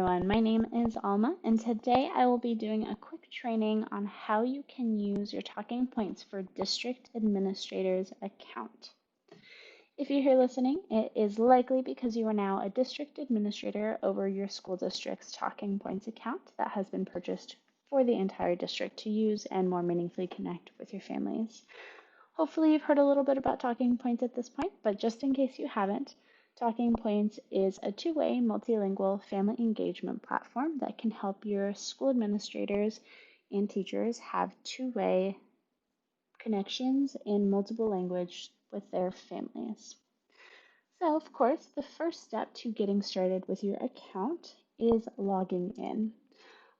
Everyone, my name is Alma, and today I will be doing a quick training on how you can use your talking points for district administrator's account. If you're here listening, it is likely because you are now a district administrator over your school district's talking points account that has been purchased for the entire district to use and more meaningfully connect with your families. Hopefully you've heard a little bit about talking points at this point, but just in case you haven't, Talking Points is a two-way multilingual family engagement platform that can help your school administrators and teachers have two-way connections in multiple language with their families. So, of course, the first step to getting started with your account is logging in.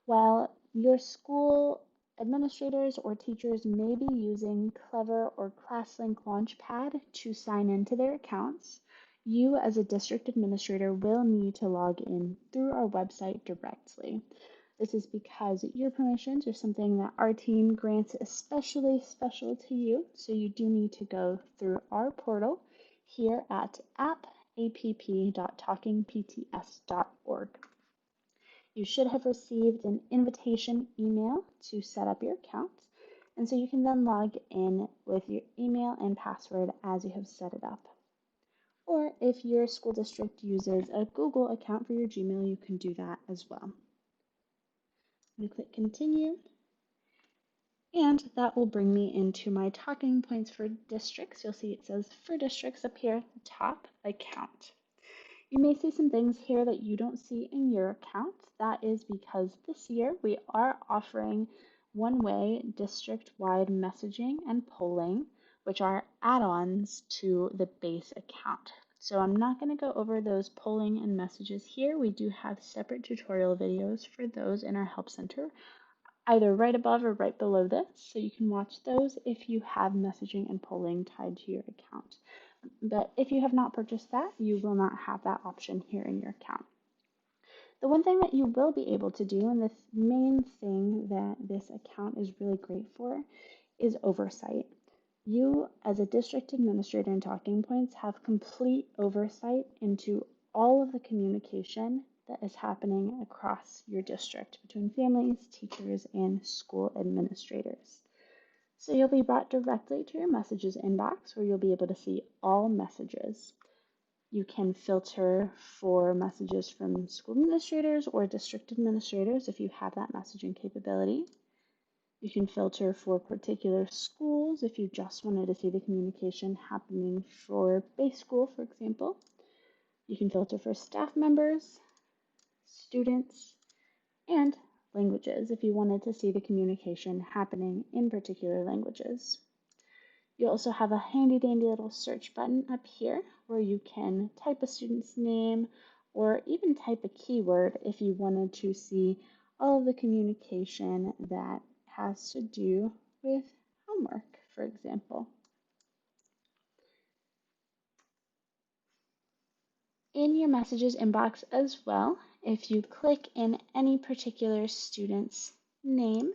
While your school administrators or teachers may be using Clever or ClassLink Launchpad to sign into their accounts, you as a district administrator will need to log in through our website directly. This is because your permissions are something that our team grants especially special to you, so you do need to go through our portal here at app.talkingpts.org. You should have received an invitation email to set up your account, and so you can then log in with your email and password as you have set it up. Or if your school district uses a Google account for your Gmail, you can do that as well. I'm going to click continue, and that will bring me into my talking points for districts. You'll see it says for districts up here at the top, account. You may see some things here that you don't see in your account. That is because this year we are offering one-way district-wide messaging and polling, which are add-ons to the base account. So I'm not going to go over those polling and messages here. We do have separate tutorial videos for those in our Help Center, either right above or right below this. So you can watch those if you have messaging and polling tied to your account. But if you have not purchased that, you will not have that option here in your account. The one thing that you will be able to do, and the main thing that this account is really great for, is oversight. You, as a district administrator in Talking Points, have complete oversight into all of the communication that is happening across your district between families, teachers, and school administrators. So you'll be brought directly to your messages inbox where you'll be able to see all messages. You can filter for messages from school administrators or district administrators if you have that messaging capability. You can filter for particular schools if you just wanted to see the communication happening for base school, for example. You can filter for staff members, students, and languages if you wanted to see the communication happening in particular languages. You also have a handy dandy little search button up here where you can type a student's name or even type a keyword if you wanted to see all of the communication that has to do with homework, for example. In your messages inbox as well, if you click in any particular student's name,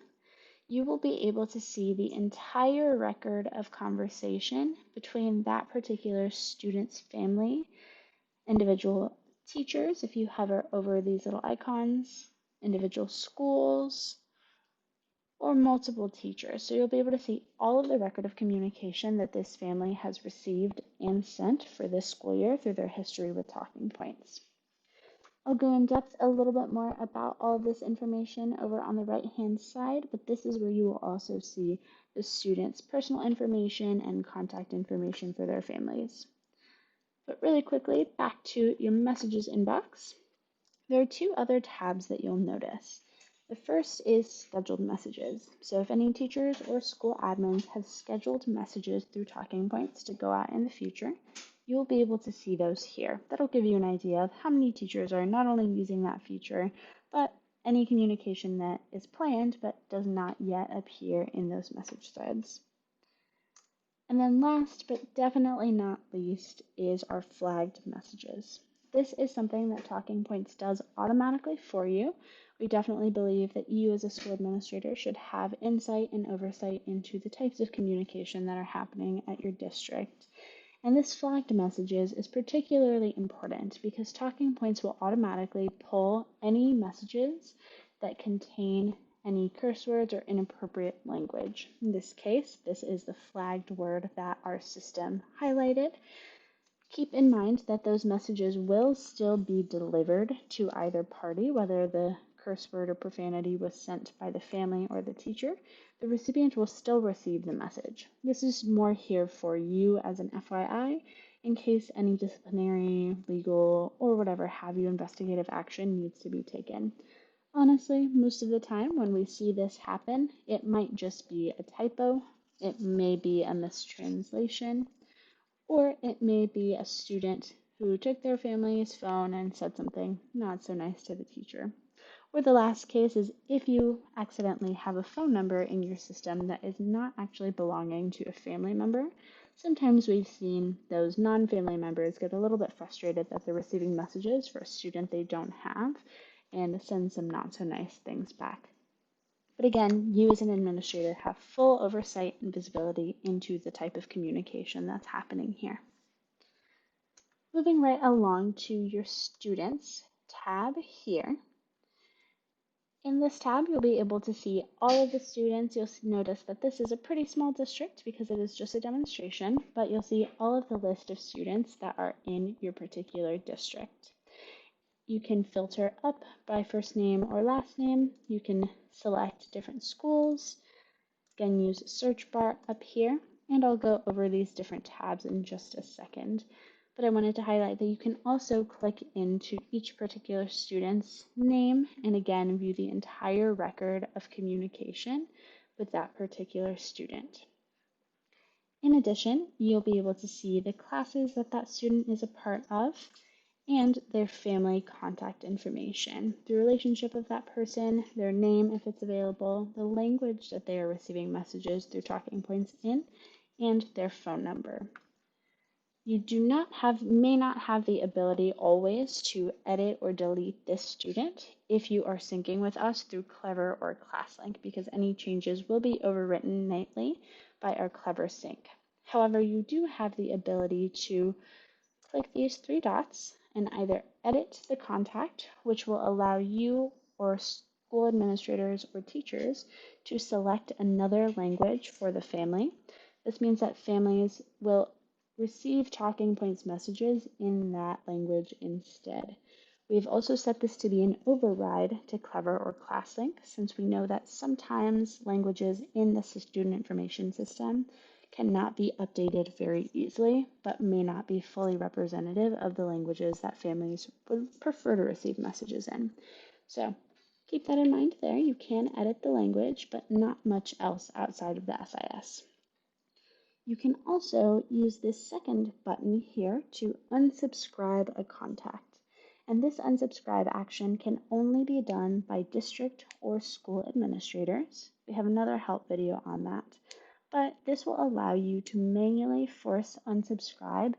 you will be able to see the entire record of conversation between that particular student's family, individual teachers, if you hover over these little icons, individual schools, or multiple teachers. So you'll be able to see all of the record of communication that this family has received and sent for this school year through their history with Talking Points. I'll go in depth a little bit more about all of this information over on the right-hand side, but this is where you will also see the students' personal information and contact information for their families. But really quickly, back to your messages inbox. There are two other tabs that you'll notice. The first is scheduled messages. So if any teachers or school admins have scheduled messages through Talking Points to go out in the future, you'll be able to see those here. That'll give you an idea of how many teachers are not only using that feature, but any communication that is planned but does not yet appear in those message threads. And then last but definitely not least is our flagged messages. This is something that Talking Points does automatically for you. We definitely believe that you as a school administrator should have insight and oversight into the types of communication that are happening at your district. And this flagged messages is particularly important because Talking Points will automatically pull any messages that contain any curse words or inappropriate language. In this case, this is the flagged word that our system highlighted. Keep in mind that those messages will still be delivered to either party, whether the curse word or profanity was sent by the family or the teacher. The recipient will still receive the message. This is more here for you as an FYI in case any disciplinary, legal, or whatever have you investigative action needs to be taken. Honestly, most of the time when we see this happen, it might just be a typo, it may be a mistranslation, or it may be a student who took their family's phone and said something not so nice to the teacher. Or the last case is if you accidentally have a phone number in your system that is not actually belonging to a family member. Sometimes we've seen those non-family members get a little bit frustrated that they're receiving messages for a student they don't have and send some not so nice things back. But again, you as an administrator have full oversight and visibility into the type of communication that's happening here. Moving right along to your Students tab here. In this tab, you'll be able to see all of the students. You'll notice that this is a pretty small district because it is just a demonstration, but you'll see all of the list of students that are in your particular district. You can filter up by first name or last name. You can select different schools. Again, use the search bar up here, and I'll go over these different tabs in just a second. But I wanted to highlight that you can also click into each particular student's name and again view the entire record of communication with that particular student. In addition, you'll be able to see the classes that that student is a part of and their family contact information, the relationship of that person, their name if it's available, the language that they are receiving messages through Talking Points in, and their phone number. You may not have the ability always to edit or delete this student if you are syncing with us through Clever or ClassLink because any changes will be overwritten nightly by our Clever sync. However, you do have the ability to click these three dots and either edit the contact, which will allow you or school administrators or teachers to select another language for the family. This means that families will receive Talking Points messages in that language instead. We've also set this to be an override to Clever or ClassLink since we know that sometimes languages in the student information system cannot be updated very easily, but may not be fully representative of the languages that families would prefer to receive messages in. So keep that in mind there. You can edit the language, but not much else outside of the SIS. You can also use this second button here to unsubscribe a contact. And this unsubscribe action can only be done by district or school administrators. We have another help video on that. But this will allow you to manually force unsubscribe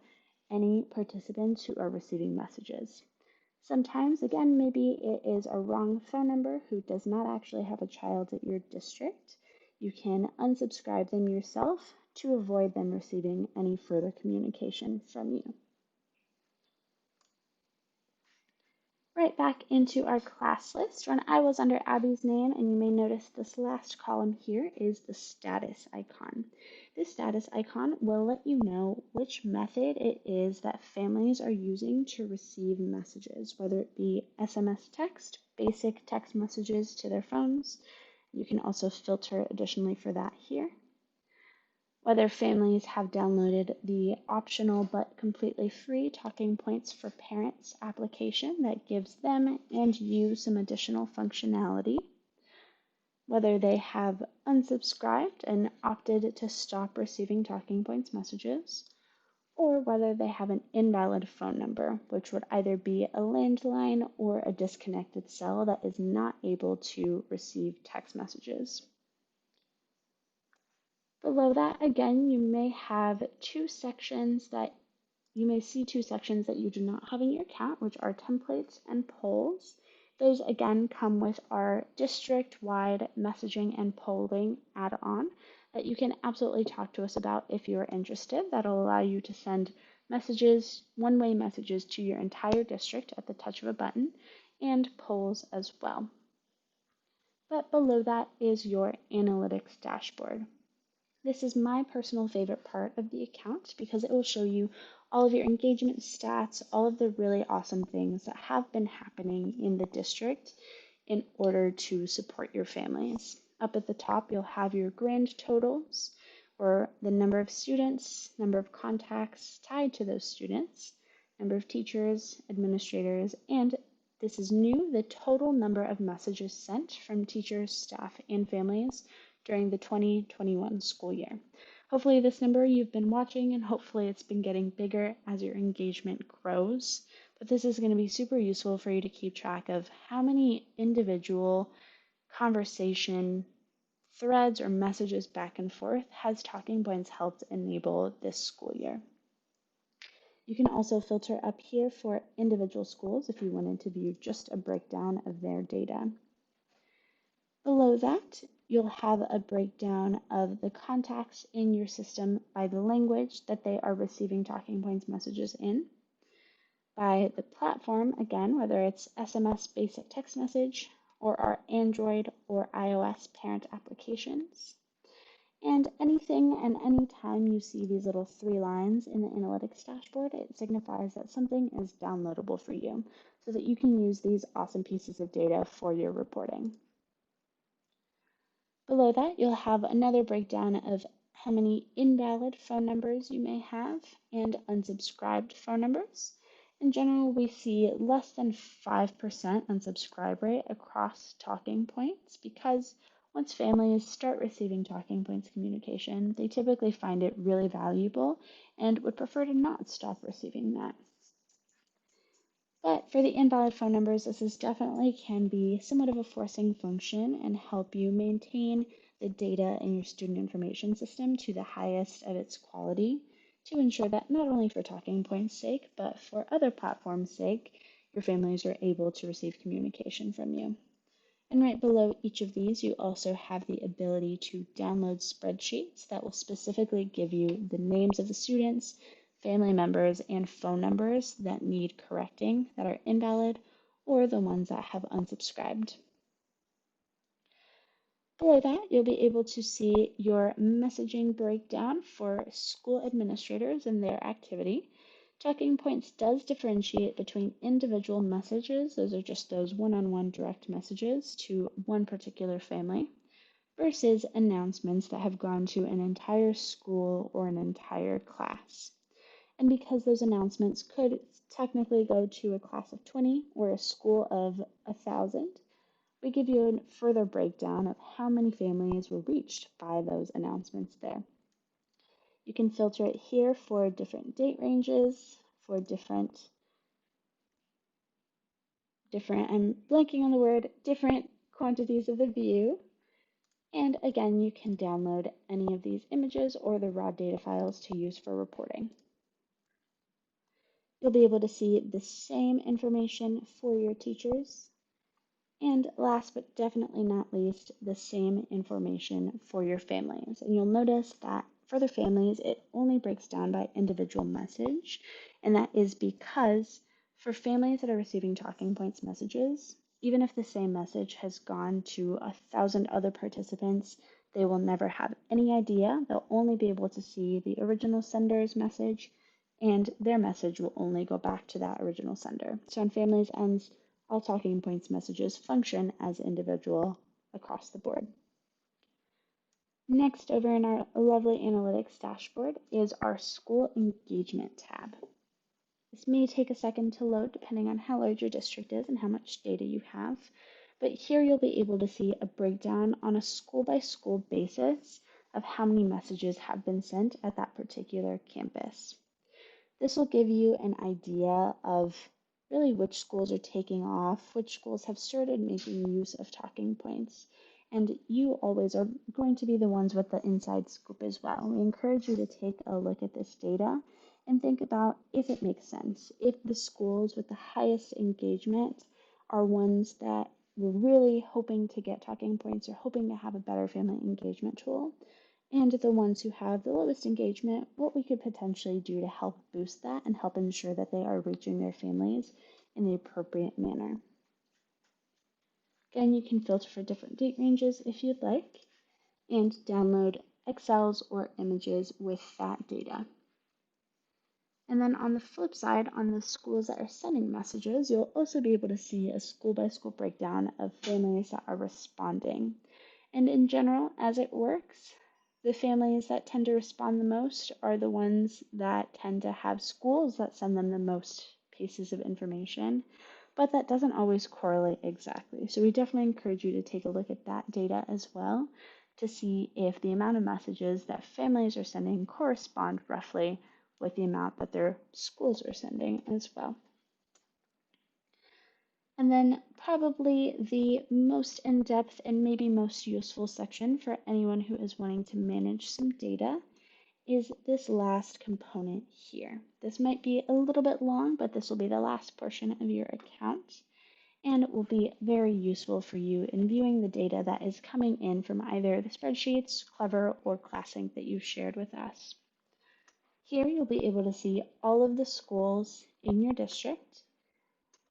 any participants who are receiving messages. Sometimes, again, maybe it is a wrong phone number who does not actually have a child at your district. You can unsubscribe them yourself to avoid them receiving any further communication from you. Right back into our class list when I was under Abby's name, and you may notice this last column here is the status icon. This status icon will let you know which method it is that families are using to receive messages, whether it be SMS text, basic text messages to their phones. You can also filter additionally for that here. Whether families have downloaded the optional but completely free Talking Points for Parents application that gives them and you some additional functionality. Whether they have unsubscribed and opted to stop receiving Talking Points messages, or whether they have an invalid phone number, which would either be a landline or a disconnected cell that is not able to receive text messages. Below that, again, you may see two sections that you do not have in your account, which are templates and polls. Those again come with our district-wide messaging and polling add-on that you can absolutely talk to us about if you're interested. That'll allow you to send messages, one-way messages to your entire district at the touch of a button, and polls as well. But below that is your analytics dashboard. This is my personal favorite part of the account because it will show you all of your engagement stats, all of the really awesome things that have been happening in the district in order to support your families. Up at the top, you'll have your grand totals, or the number of students, number of contacts tied to those students, number of teachers, administrators, and this is new, the total number of messages sent from teachers, staff, and families during the 2021 school year. Hopefully this number you've been watching, and hopefully it's been getting bigger as your engagement grows. But this is going to be super useful for you to keep track of how many individual conversation threads or messages back and forth has Talking Points helped enable this school year. You can also filter up here for individual schools if you wanted to view just a breakdown of their data. Below that, you'll have a breakdown of the contacts in your system by the language that they are receiving Talking Points messages in, by the platform, again, whether it's SMS basic text message or our Android or iOS parent applications. And anything and anytime you see these little 3 lines in the analytics dashboard, it signifies that something is downloadable for you so that you can use these awesome pieces of data for your reporting. Below that, you'll have another breakdown of how many invalid phone numbers you may have and unsubscribed phone numbers. In general, we see less than 5% unsubscribe rate across Talking Points because once families start receiving Talking Points communication, they typically find it really valuable and would prefer to not stop receiving that. But for the invalid phone numbers, this is definitely can be somewhat of a forcing function and help you maintain the data in your student information system to the highest of its quality to ensure that not only for Talking Points' sake, but for other platforms' sake, your families are able to receive communication from you. And right below each of these, you also have the ability to download spreadsheets that will specifically give you the names of the students, family members, and phone numbers that need correcting that are invalid or the ones that have unsubscribed. Below that, you'll be able to see your messaging breakdown for school administrators and their activity. Talking Points does differentiate between individual messages, those are just those one-on-one direct messages to one particular family, versus announcements that have gone to an entire school or an entire class. And because those announcements could technically go to a class of 20 or a school of 1,000, we give you a further breakdown of how many families were reached by those announcements there. You can filter it here for different date ranges, for different, I'm blanking on the word, different quantities of the view. And again, you can download any of these images or the raw data files to use for reporting. You'll be able to see the same information for your teachers. And last but definitely not least, the same information for your families. And you'll notice that for the families, it only breaks down by individual message. And that is because for families that are receiving Talking Points messages, even if the same message has gone to 1,000 other participants, they will never have any idea. They'll only be able to see the original sender's message, and their message will only go back to that original sender. So on families' ends, all Talking Points messages function as individual across the board. Next, over in our lovely analytics dashboard is our school engagement tab. This may take a second to load depending on how large your district is and how much data you have, but here you'll be able to see a breakdown on a school by school basis of how many messages have been sent at that particular campus. This will give you an idea of really which schools are taking off, which schools have started making use of Talking Points. And you always are going to be the ones with the inside scoop as well. We encourage you to take a look at this data and think about if it makes sense, if the schools with the highest engagement are ones that we're really hoping to get Talking Points or hoping to have a better family engagement tool, and the ones who have the lowest engagement, what we could potentially do to help boost that and help ensure that they are reaching their families in the appropriate manner. Again, you can filter for different date ranges if you'd like, and download Excels or images with that data. And then on the flip side, on the schools that are sending messages, you'll also be able to see a school by school breakdown of families that are responding. And in general, as it works, the families that tend to respond the most are the ones that tend to have schools that send them the most pieces of information, but that doesn't always correlate exactly. So we definitely encourage you to take a look at that data as well to see if the amount of messages that families are sending correspond roughly with the amount that their schools are sending as well. And then probably the most in-depth and maybe most useful section for anyone who is wanting to manage some data is this last component here. This might be a little bit long, but this will be the last portion of your account, and it will be very useful for you in viewing the data that is coming in from either the spreadsheets, Clever, or ClassLink that you've shared with us. Here you'll be able to see all of the schools in your district,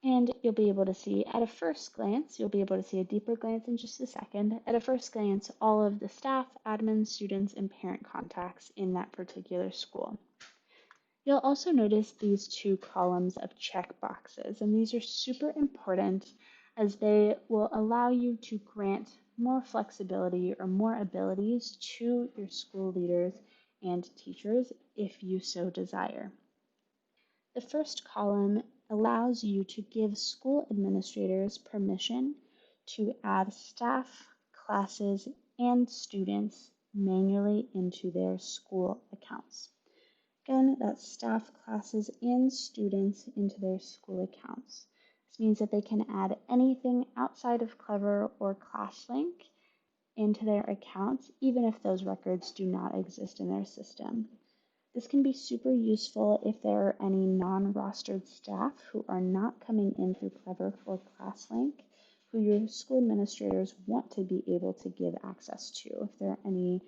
and you'll be able to see at a first glance, you'll be able to see a deeper glance in just a second, at a first glance, all of the staff, admin, students, and parent contacts in that particular school. You'll also notice these two columns of check boxes, and these are super important as they will allow you to grant more flexibility or more abilities to your school leaders and teachers if you so desire. The first column allows you to give school administrators permission to add staff, classes, and students manually into their school accounts. Again, that's staff, classes, and students into their school accounts. This means that they can add anything outside of Clever or ClassLink into their accounts, even if those records do not exist in their system. This can be super useful if there are any non-rostered staff who are not coming in through Clever or ClassLink, who your school administrators want to be able to give access to. If there are any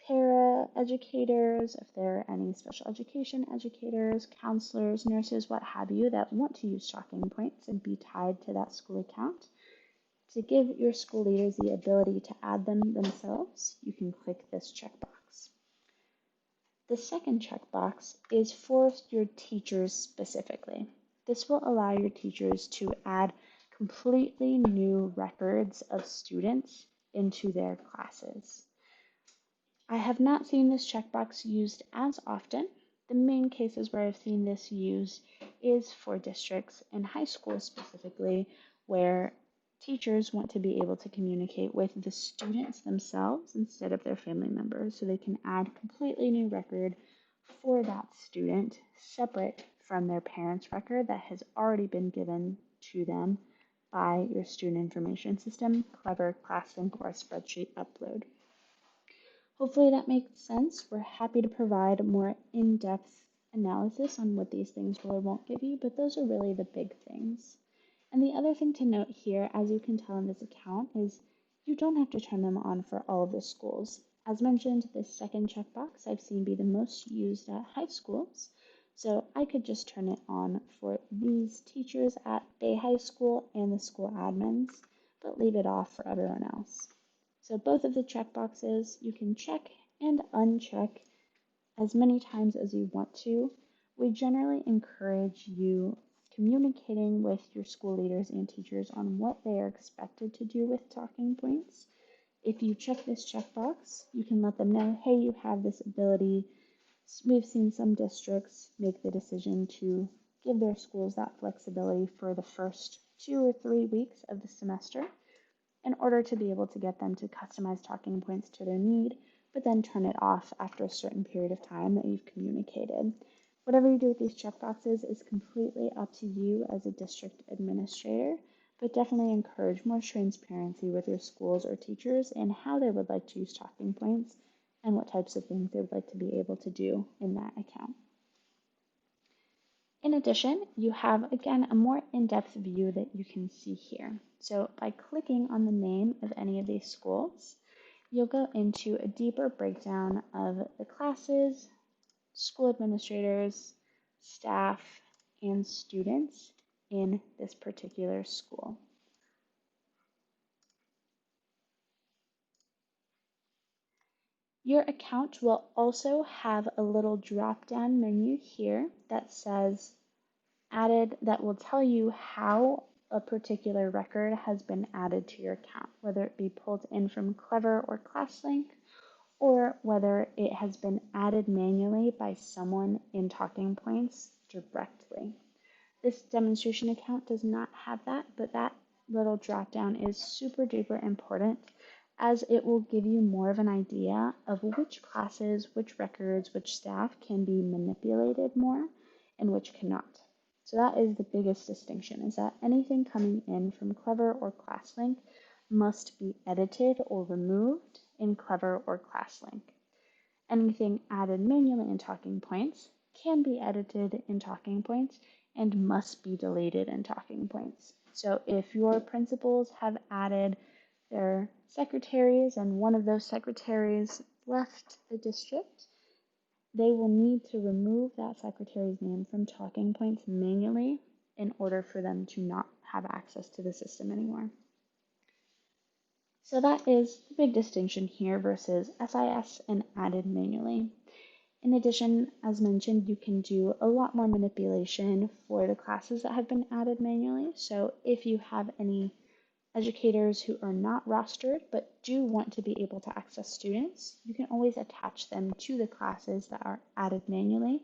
para educators, if there are any special education educators, counselors, nurses, what have you, that want to use talking points and be tied to that school account, to give your school leaders the ability to add them themselves, you can click this checkbox. The second checkbox is for your teachers specifically. This will allow your teachers to add completely new records of students into their classes. I have not seen this checkbox used as often. The main cases where I've seen this used is for districts and high schools specifically, where teachers want to be able to communicate with the students themselves instead of their family members, so they can add completely new record for that student separate from their parents' record that has already been given to them by your student information system, Clever, ClassLink, or spreadsheet upload. Hopefully that makes sense. We're happy to provide more in-depth analysis on what these things will or won't give you, but those are really the big things. And the other thing to note here, as you can tell in this account, is you don't have to turn them on for all of the schools. As mentioned, this second checkbox I've seen be the most used at high schools. So I could just turn it on for these teachers at Bay High School and the school admins, but leave it off for everyone else. So both of the checkboxes you can check and uncheck as many times as you want to. We generally encourage you communicating with your school leaders and teachers on what they are expected to do with talking points. If you check this checkbox, you can let them know, hey, you have this ability. We've seen some districts make the decision to give their schools that flexibility for the first 2 or 3 weeks of the semester in order to be able to get them to customize talking points to their need, but then turn it off after a certain period of time that you've communicated. Whatever you do with these checkboxes is completely up to you as a district administrator, but definitely encourage more transparency with your schools or teachers in how they would like to use talking points and what types of things they would like to be able to do in that account. In addition, you have, again, a more in-depth view that you can see here. So by clicking on the name of any of these schools, you'll go into a deeper breakdown of the classes, school administrators, staff, and students in this particular school. Your account will also have a little drop-down menu here that says added, that will tell you how a particular record has been added to your account, whether it be pulled in from Clever or ClassLink, or whether it has been added manually by someone in TalkingPoints directly. This demonstration account does not have that, but that little drop down is super duper important, as it will give you more of an idea of which classes, which records, which staff can be manipulated more and which cannot. So that is the biggest distinction, is that anything coming in from Clever or ClassLink must be edited or removed in Clever or ClassLink. Anything added manually in TalkingPoints can be edited in TalkingPoints and must be deleted in TalkingPoints. So if your principals have added their secretaries and one of those secretaries left the district, they will need to remove that secretary's name from TalkingPoints manually in order for them to not have access to the system anymore. So that is the big distinction here versus SIS and added manually. In addition, as mentioned, you can do a lot more manipulation for the classes that have been added manually. So if you have any educators who are not rostered but do want to be able to access students, you can always attach them to the classes that are added manually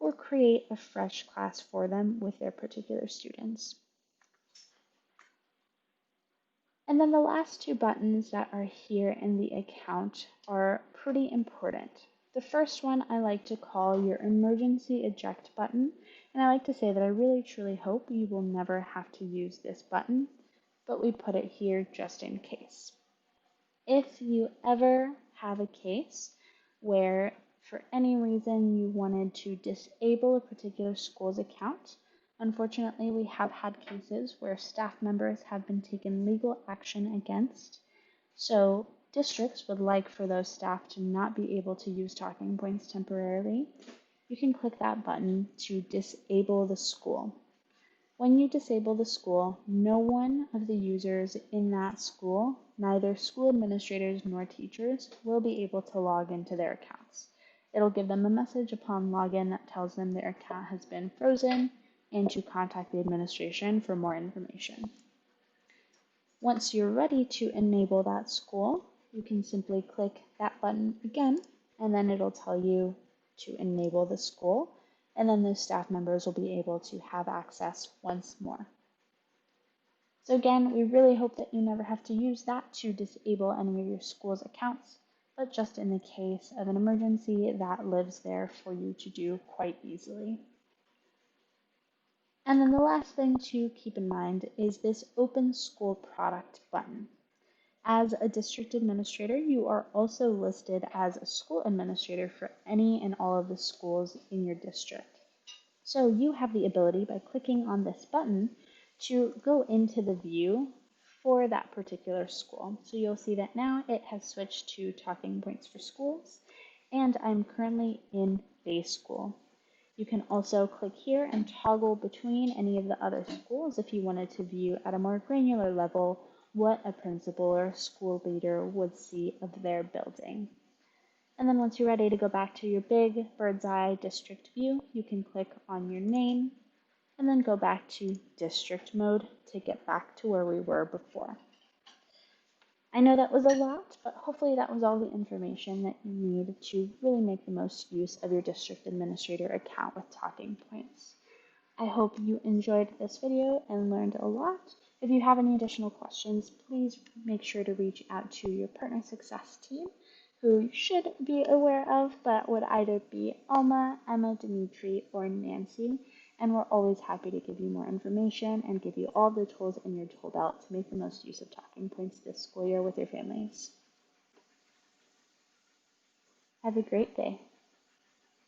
or create a fresh class for them with their particular students. And then the last two buttons that are here in the account are pretty important. The first one I like to call your emergency eject button, and I like to say that I really truly hope you will never have to use this button, but we put it here just in case. If you ever have a case where for any reason you wanted to disable a particular school's account, unfortunately, we have had cases where staff members have been taken legal action against. So districts would like for those staff to not be able to use TalkingPoints temporarily. You can click that button to disable the school. When you disable the school, no one of the users in that school, neither school administrators nor teachers, will be able to log into their accounts. It'll give them a message upon login that tells them their account has been frozen and to contact the administration for more information. Once you're ready to enable that school, you can simply click that button again, and then it'll tell you to enable the school, and then those staff members will be able to have access once more. So again, we really hope that you never have to use that to disable any of your school's accounts, but just in the case of an emergency, that lives there for you to do quite easily. And then the last thing to keep in mind is this Open School Product button. As a district administrator, you are also listed as a school administrator for any and all of the schools in your district. So you have the ability, by clicking on this button, to go into the view for that particular school. So you'll see that now it has switched to TalkingPoints for Schools, and I'm currently in Bay School. You can also click here and toggle between any of the other schools if you wanted to view at a more granular level what a principal or school leader would see of their building. And then once you're ready to go back to your big bird's eye district view, you can click on your name and then go back to district mode to get back to where we were before. I know that was a lot, but hopefully that was all the information that you need to really make the most use of your district administrator account with TalkingPoints. I hope you enjoyed this video and learned a lot. If you have any additional questions, please make sure to reach out to your partner success team, who you should be aware of, but would either be Alma, Emma, Dimitri, or Nancy. And we're always happy to give you more information and give you all the tools in your tool belt to make the most use of TalkingPoints this school year with your families. Have a great day.